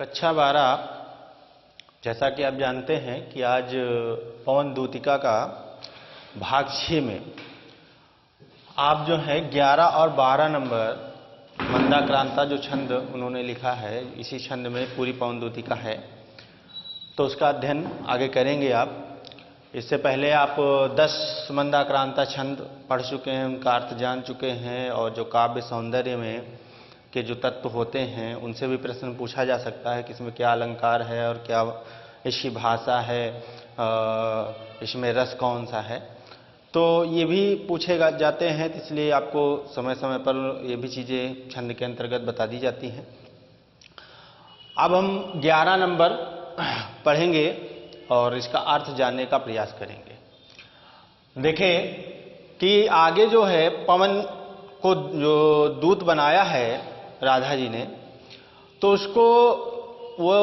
कक्षा 12 जैसा कि आप जानते हैं कि आज पवन दूतिका का भाग 6 में आप जो है 11 और 12 नंबर मंदाक्रांता जो छंद उन्होंने लिखा है, इसी छंद में पूरी पवन दूतिका है, तो उसका अध्ययन आगे करेंगे आप। इससे पहले आप 10 मंदाक्रांता छंद पढ़ चुके हैं, उनका अर्थ जान चुके हैं, और जो काव्य सौंदर्य में के जो तत्व होते हैं उनसे भी प्रश्न पूछा जा सकता है कि इसमें क्या अलंकार है और क्या इसकी भाषा है, इसमें रस कौन सा है, तो ये भी पूछे जाते हैं। तो इसलिए आपको समय समय पर ये भी चीज़ें छंद के अंतर्गत बता दी जाती हैं। अब हम 11 नंबर पढ़ेंगे और इसका अर्थ जानने का प्रयास करेंगे। देखें कि आगे जो है पवन को जो दूत बनाया है राधा जी ने, तो उसको वो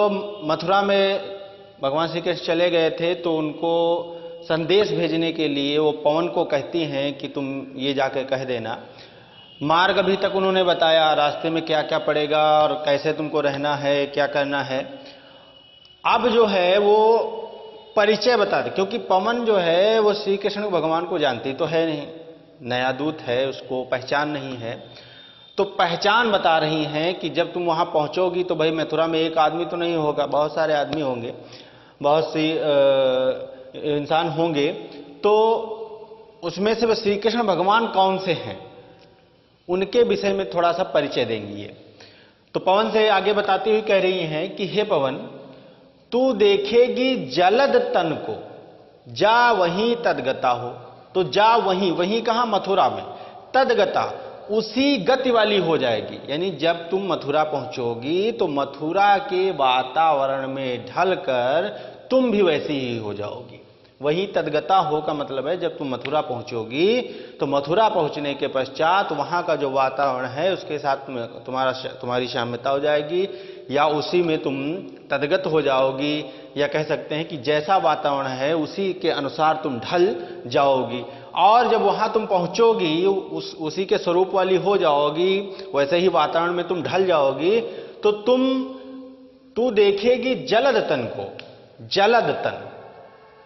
मथुरा में भगवान श्री कृष्ण चले गए थे, तो उनको संदेश भेजने के लिए वो पवन को कहती हैं कि तुम ये जाकर कह देना। मार्ग अभी तक उन्होंने बताया, रास्ते में क्या क्या पड़ेगा और कैसे तुमको रहना है, क्या करना है। अब जो है वो परिचय बता दे, क्योंकि पवन जो है वो श्री कृष्ण भगवान को जानती तो है नहीं, नया दूत है, उसको पहचान नहीं है। तो पहचान बता रही हैं कि जब तुम वहां पहुंचोगी तो भाई मथुरा में एक आदमी तो नहीं होगा, बहुत सारे आदमी होंगे, बहुत सी इंसान होंगे, तो उसमें से वो श्री कृष्ण भगवान कौन से हैं उनके विषय में थोड़ा सा परिचय देंगी ये। तो पवन से आगे बताती हुई कह रही हैं कि हे पवन, तू देखेगी जलद तन को, जा वहीं तदगता हो। तो जा वहीं, वहीं कहां? मथुरा में। तदगता, उसी गति वाली हो जाएगी, यानी जब तुम मथुरा पहुंचोगी तो मथुरा के वातावरण में ढलकर तुम भी वैसी ही हो जाओगी। वही तदगता हो का मतलब है जब तुम मथुरा पहुंचोगी तो मथुरा पहुंचने के पश्चात वहां का जो वातावरण है उसके साथ तुम्हारी साम्यता हो जाएगी, या उसी में तुम तदगत हो जाओगी, या कह सकते हैं कि जैसा वातावरण है उसी के अनुसार तुम ढल जाओगी। और जब वहां तुम पहुंचोगी उसी के स्वरूप वाली हो जाओगी, वैसे ही वातावरण में तुम ढल जाओगी, तो तू देखेगी जलद तन को। जलद तन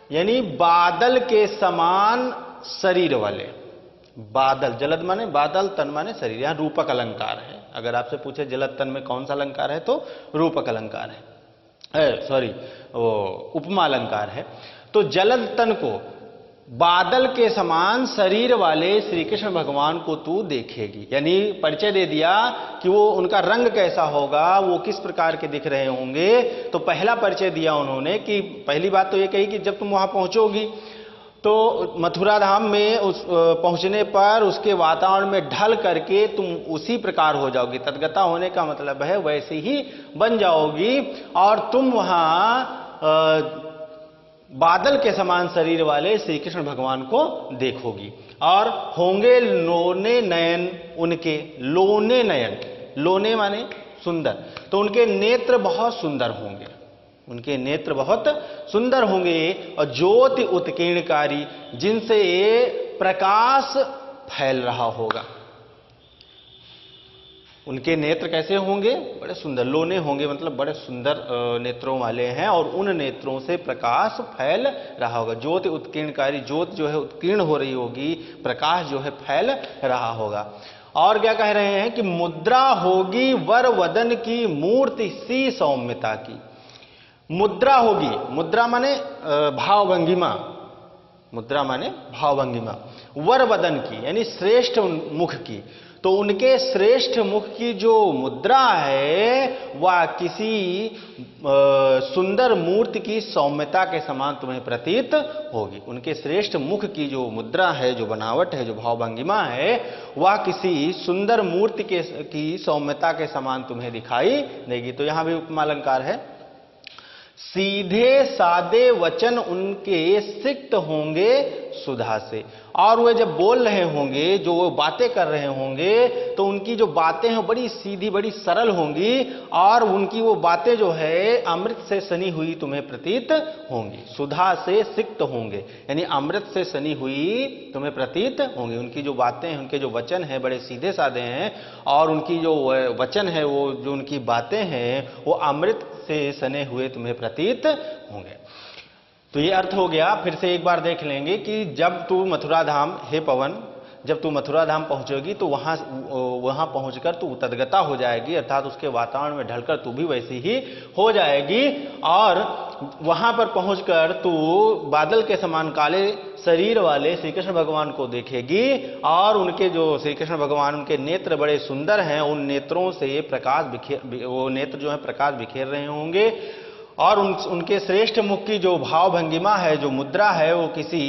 यानी बादल के समान शरीर वाले। बादल, जलद माने बादल, तन माने शरीर। यहां रूपक अलंकार है। अगर आपसे पूछे जलद तन में कौन सा अलंकार है तो रूपक अलंकार है, सॉरी वो उपमा अलंकार है। तो जलद तन को, बादल के समान शरीर वाले श्री कृष्ण भगवान को तू देखेगी, यानी परिचय दे दिया कि वो उनका रंग कैसा होगा, वो किस प्रकार के दिख रहे होंगे। तो पहला परिचय दिया उन्होंने कि पहली बात तो ये कही कि जब तुम वहां पहुंचोगी तो मथुरा धाम में पहुंचने पर उसके वातावरण में ढल करके तुम उसी प्रकार हो जाओगी। तदगता होने का मतलब है वैसे ही बन जाओगी, और तुम वहां बादल के समान शरीर वाले श्री कृष्ण भगवान को देखोगी। और होंगे लोने नयन उनके। लोने नयन, लोने माने सुंदर, तो उनके नेत्र बहुत सुंदर होंगे, उनके नेत्र बहुत सुंदर होंगे। और ज्योति उत्कीर्णकारी, जिनसे प्रकाश फैल रहा होगा। उनके नेत्र कैसे होंगे? बड़े सुंदर। लोने होंगे मतलब बड़े सुंदर नेत्रों वाले हैं, और उन नेत्रों से प्रकाश फैल रहा होगा। ज्योति उत्कीर्णकारी, ज्योति जो है उत्कीर्ण हो रही होगी, प्रकाश जो है फैल रहा होगा। और क्या कह रहे हैं कि मुद्रा होगी वर वदन की, मूर्ति सी सौम्यता की। मुद्रा होगी, मुद्रा माने भावभंगिमा, मुद्रा माने भावभंगिमा। वर वदन की यानी श्रेष्ठ मुख की। तो उनके श्रेष्ठ मुख की जो मुद्रा है वह किसी सुंदर मूर्ति की सौम्यता के समान तुम्हें प्रतीत होगी। उनके श्रेष्ठ मुख की जो मुद्रा है, जो बनावट है, जो भावभंगिमा है, वह किसी सुंदर मूर्ति की सौम्यता के समान तुम्हें दिखाई देगी। तो यहां भी उपमा अलंकार है। सीधे सादे वचन उनके सिक्त होंगे सुधा से। और वे जब बोल रहे होंगे, जो वो बातें कर रहे होंगे, तो उनकी जो बातें हैं बड़ी सीधी, बड़ी सरल होंगी, और उनकी वो बातें जो है अमृत से सनी हुई तुम्हें प्रतीत होंगी। सुधा से सिक्त होंगे, यानी अमृत से सनी हुई तुम्हें प्रतीत होंगी। उनकी जो बातें हैं, उनके जो वचन हैं बड़े सीधे साधे हैं, और उनकी जो वचन है, वो जो उनकी बातें हैं, वो अमृत से सने हुए तुम्हें प्रतीत होंगे। तो ये अर्थ हो गया। फिर से एक बार देख लेंगे कि जब तू मथुरा धाम, हे पवन, जब तू मथुरा धाम पहुंचेगी तो वहां पहुंचकर तू तद्गता हो जाएगी, अर्थात उसके वातावरण में ढलकर तू भी वैसी ही हो जाएगी। और वहां पर पहुंचकर तू बादल के समान काले शरीर वाले श्री कृष्ण भगवान को देखेगी, और उनके जो श्री कृष्ण भगवान, उनके नेत्र बड़े सुंदर हैं, उन नेत्रों से वो नेत्र जो है प्रकाश बिखेर रहे होंगे, और उनके श्रेष्ठ मुख की जो भाव भंगिमा है, जो मुद्रा है, वो किसी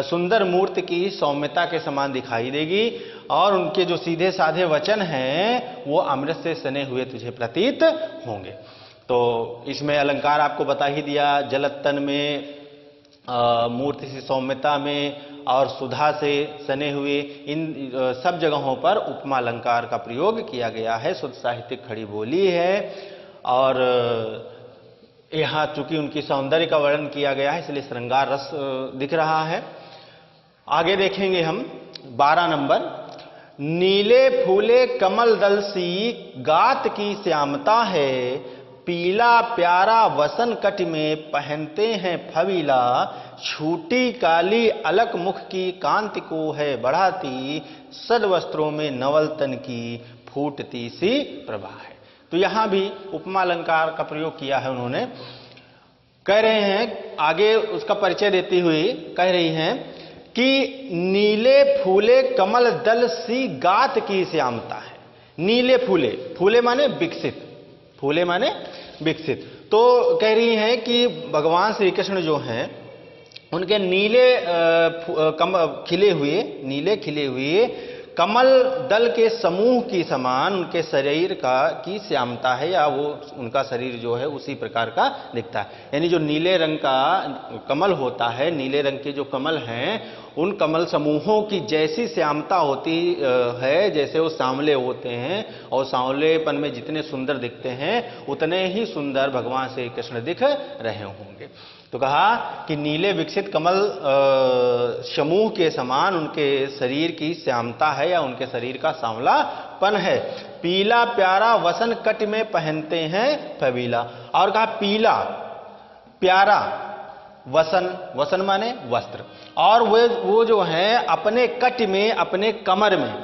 सुंदर मूर्ति की सौम्यता के समान दिखाई देगी, और उनके जो सीधे साधे वचन हैं वो अमृत से सने हुए तुझे प्रतीत होंगे। तो इसमें अलंकार आपको बता ही दिया, जलतन में, मूर्ति की सौम्यता में, और सुधा से सने हुए, इन सब जगहों पर उपमा अलंकार का प्रयोग किया गया है। शुद्ध साहित्यिक खड़ी बोली है, और यहाँ चूंकि उनकी सौंदर्य का वर्णन किया गया है, इसलिए श्रृंगार रस दिख रहा है। आगे देखेंगे हम 12 नंबर। नीले फूले कमल दल सी गात की श्यामता है, पीला प्यारा वसन कट में पहनते हैं फवीला, छूटी काली अलक मुख की कांति को है बढ़ाती, सद वस्त्रों में नवल तन की फूटती सी प्रभा है। तो यहां भी उपमा अलंकार का प्रयोग किया है उन्होंने। कह रहे हैं, आगे उसका परिचय देती हुई कह रही हैं कि नीले फूले कमल दल सी गात की श्यामता है। नीले फूले, फूले माने विकसित, फूले माने विकसित। तो कह रही हैं कि भगवान श्री कृष्ण जो हैं, उनके नीले नीले खिले हुए कमल दल के समूह की समान उनके शरीर की श्यामता है, या वो उनका शरीर जो है उसी प्रकार का दिखता है। यानी जो नीले रंग का कमल होता है, नीले रंग के जो कमल हैं, उन कमल समूहों की जैसी श्यामता होती है, जैसे वो सांवले होते हैं, और सांवलेपन में जितने सुंदर दिखते हैं, उतने ही सुंदर भगवान श्री कृष्ण दिख रहे होंगे। तो कहा कि नीले विकसित कमल समूह के समान उनके शरीर की श्यामता है, या उनके शरीर का सांवलापन है। पीला प्यारा वसन कट में पहनते हैं फवीला, और कहा पीला प्यारा वसन, वसन माने वस्त्र, और वो जो है अपने कट में, अपने कमर में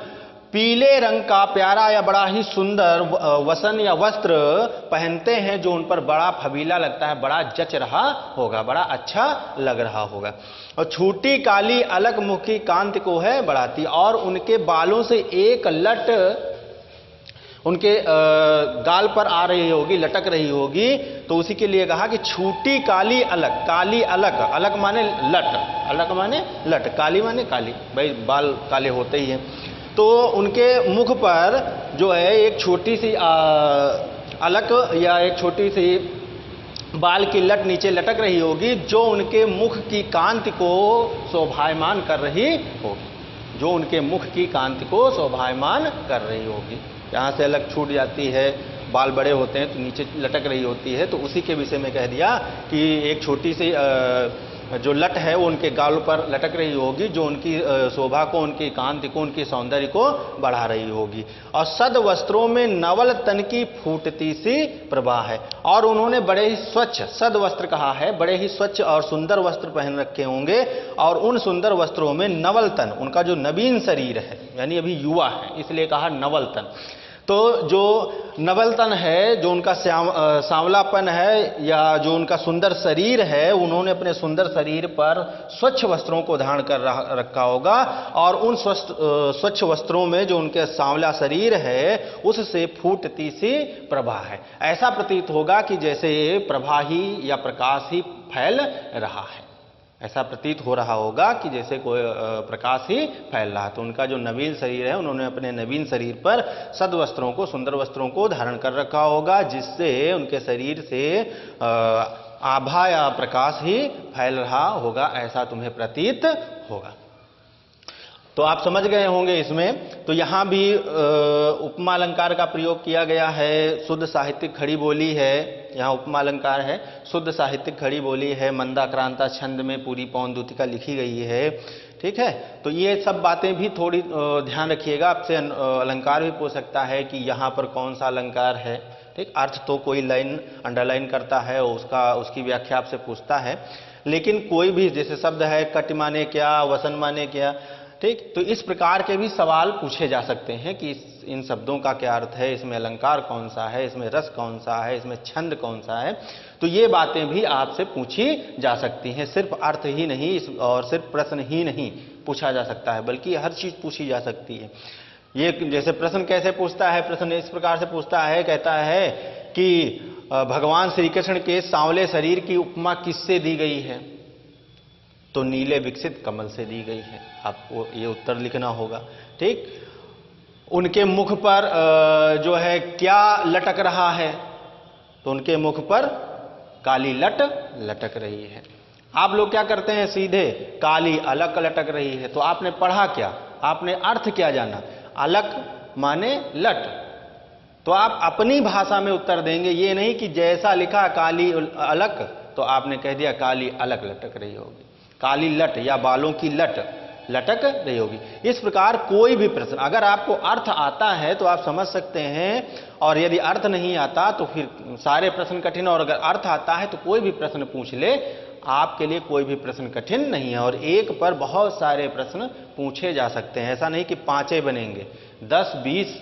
पीले रंग का प्यारा या बड़ा ही सुंदर वसन या वस्त्र पहनते हैं, जो उन पर बड़ा फबीला लगता है, बड़ा जच रहा होगा, बड़ा अच्छा लग रहा होगा। और छोटी काली अलग मुख की कांति को है बढ़ाती, और उनके बालों से एक लट उनके गाल पर आ रही होगी, लटक रही होगी। तो उसी के लिए कहा कि छूटी काली अलग, काली अलग, अलग माने लट, अलग माने लट, काली माने काली, भाई बाल काले होते ही हैं। तो उनके मुख पर जो है एक छोटी सी अलग या एक छोटी सी बाल की लट नीचे लटक रही होगी, जो उनके मुख की कांति को शोभायमान कर रही होगी, जो उनके मुख की कांति को शोभायमान कर रही होगी। यहाँ से अलग छूट जाती है, बाल बड़े होते हैं तो नीचे लटक रही होती है, तो उसी के विषय में कह दिया कि एक छोटी सी जो लट है वो उनके गालों पर लटक रही होगी, जो उनकी शोभा को, उनकी कांति को, उनकी सौंदर्य को बढ़ा रही होगी। और सद वस्त्रों में नवल तन की फूटती सी प्रभा है, और उन्होंने बड़े ही स्वच्छ, सद वस्त्र कहा है, बड़े ही स्वच्छ और सुंदर वस्त्र पहन रखे होंगे, और उन सुंदर वस्त्रों में नवल तन, उनका जो नवीन शरीर है, यानी अभी युवा है, इसलिए कहा नवल तन। तो जो नवल तन है, जो उनका सांवलापन है, या जो उनका सुंदर शरीर है, उन्होंने अपने सुंदर शरीर पर स्वच्छ वस्त्रों को धारण कर रखा होगा, और उन स्वच्छ वस्त्रों में जो उनके सांवला शरीर है उससे फूटती सी प्रभा है। ऐसा प्रतीत होगा कि जैसे प्रभा ही या प्रकाश ही फैल रहा है, ऐसा प्रतीत हो रहा होगा कि जैसे कोई प्रकाश ही फैल रहा है। तो उनका जो नवीन शरीर है, उन्होंने अपने नवीन शरीर पर सद वस्त्रों को, सुंदर वस्त्रों को धारण कर रखा होगा, जिससे उनके शरीर से आभा या प्रकाश ही फैल रहा होगा, ऐसा तुम्हें प्रतीत होगा। तो आप समझ गए होंगे इसमें। तो यहां भी उपमा अलंकार का प्रयोग किया गया है। शुद्ध साहित्यिक खड़ी बोली है, यहाँ उपमा अलंकार है, शुद्ध साहित्यिक खड़ी बोली है, मंदाक्रांता छंद में पूरी पौनद्युतिका लिखी गई है। ठीक है, तो ये सब बातें भी थोड़ी ध्यान रखिएगा। आपसे अलंकार भी पूछ सकता है कि यहाँ पर कौन सा अलंकार है। ठीक, अर्थ तो कोई लाइन अंडरलाइन करता है, उसकी व्याख्या आपसे पूछता है, लेकिन कोई भी जैसे शब्द है कट माने क्या, वसन माने क्या, ठीक, तो इस प्रकार के भी सवाल पूछे जा सकते हैं कि इन शब्दों का क्या अर्थ है, इसमें अलंकार कौन सा है, इसमें रस कौन सा है, इसमें छंद कौन सा है। तो ये बातें भी आपसे पूछी जा सकती हैं। सिर्फ अर्थ ही नहीं और सिर्फ प्रश्न ही नहीं पूछा जा सकता है, बल्कि हर चीज पूछी जा सकती है। ये जैसे प्रश्न कैसे पूछता है, प्रश्न इस प्रकार से पूछता है, कहता है कि भगवान श्री कृष्ण के सांवले शरीर की उपमा किससे दी गई है? तो नीले विकसित कमल से दी गई है। आपको ये उत्तर लिखना होगा। ठीक, उनके मुख पर जो है क्या लटक रहा है? तो उनके मुख पर काली लट लटक रही है। आप लोग क्या करते हैं, सीधे काली अलक लटक रही है। तो आपने पढ़ा क्या, आपने अर्थ क्या जाना? अलक माने लट। तो आप अपनी भाषा में उत्तर देंगे, ये नहीं कि जैसा लिखा काली अलक तो आपने कह दिया काली अलक लटक रही होगी। काली लट या बालों की लट लटक रही होगी। इस प्रकार कोई भी प्रश्न, अगर आपको अर्थ आता है तो आप समझ सकते हैं, और यदि अर्थ नहीं आता तो फिर सारे प्रश्न कठिन, और अगर अर्थ आता है तो कोई भी प्रश्न पूछ ले, आपके लिए कोई भी प्रश्न कठिन नहीं है। और एक पर बहुत सारे प्रश्न पूछे जा सकते हैं। ऐसा नहीं कि 5 बनेंगे, 10, 20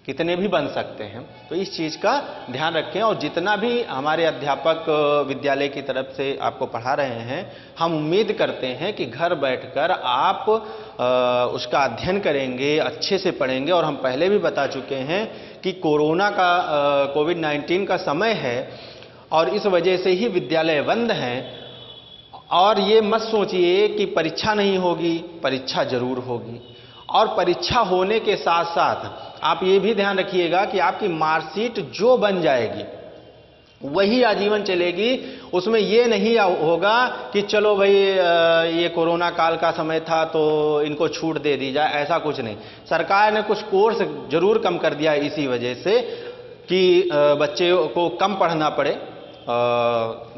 कितने भी बन सकते हैं। तो इस चीज का ध्यान रखें। और जितना भी हमारे अध्यापक विद्यालय की तरफ से आपको पढ़ा रहे हैं, हम उम्मीद करते हैं कि घर बैठकर आप उसका अध्ययन करेंगे, अच्छे से पढ़ेंगे। और हम पहले भी बता चुके हैं कि कोविड-19 का समय है और इस वजह से ही विद्यालय बंद हैं। और ये मत सोचिए कि परीक्षा नहीं होगी, परीक्षा जरूर होगी। और परीक्षा होने के साथ साथ आप ये भी ध्यान रखिएगा कि आपकी मार्कशीट जो बन जाएगी वही आजीवन चलेगी। उसमें ये नहीं होगा कि चलो भाई ये कोरोना काल का समय था तो इनको छूट दे दी जाए, ऐसा कुछ नहीं। सरकार ने कुछ कोर्स जरूर कम कर दिया इसी वजह से कि बच्चे को कम पढ़ना पड़े।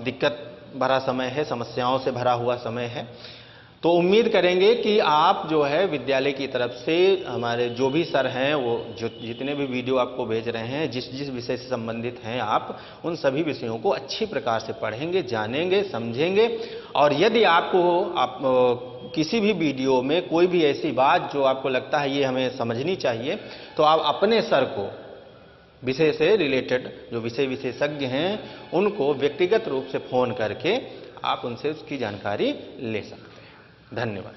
दिक्कत भरा समय है, समस्याओं से भरा हुआ समय है। तो उम्मीद करेंगे कि आप जो है विद्यालय की तरफ से हमारे जो भी सर हैं, वो जितने भी वीडियो आपको भेज रहे हैं, जिस जिस विषय से संबंधित हैं, आप उन सभी विषयों को अच्छी प्रकार से पढ़ेंगे, जानेंगे, समझेंगे। और यदि आपको किसी भी वीडियो में कोई भी ऐसी बात जो आपको लगता है ये हमें समझनी चाहिए, तो आप अपने सर को विषय से रिलेटेड जो विषय विशेषज्ञ हैं उनको व्यक्तिगत रूप से फोन करके आप उनसे उसकी जानकारी ले सकते हैं। धन्यवाद।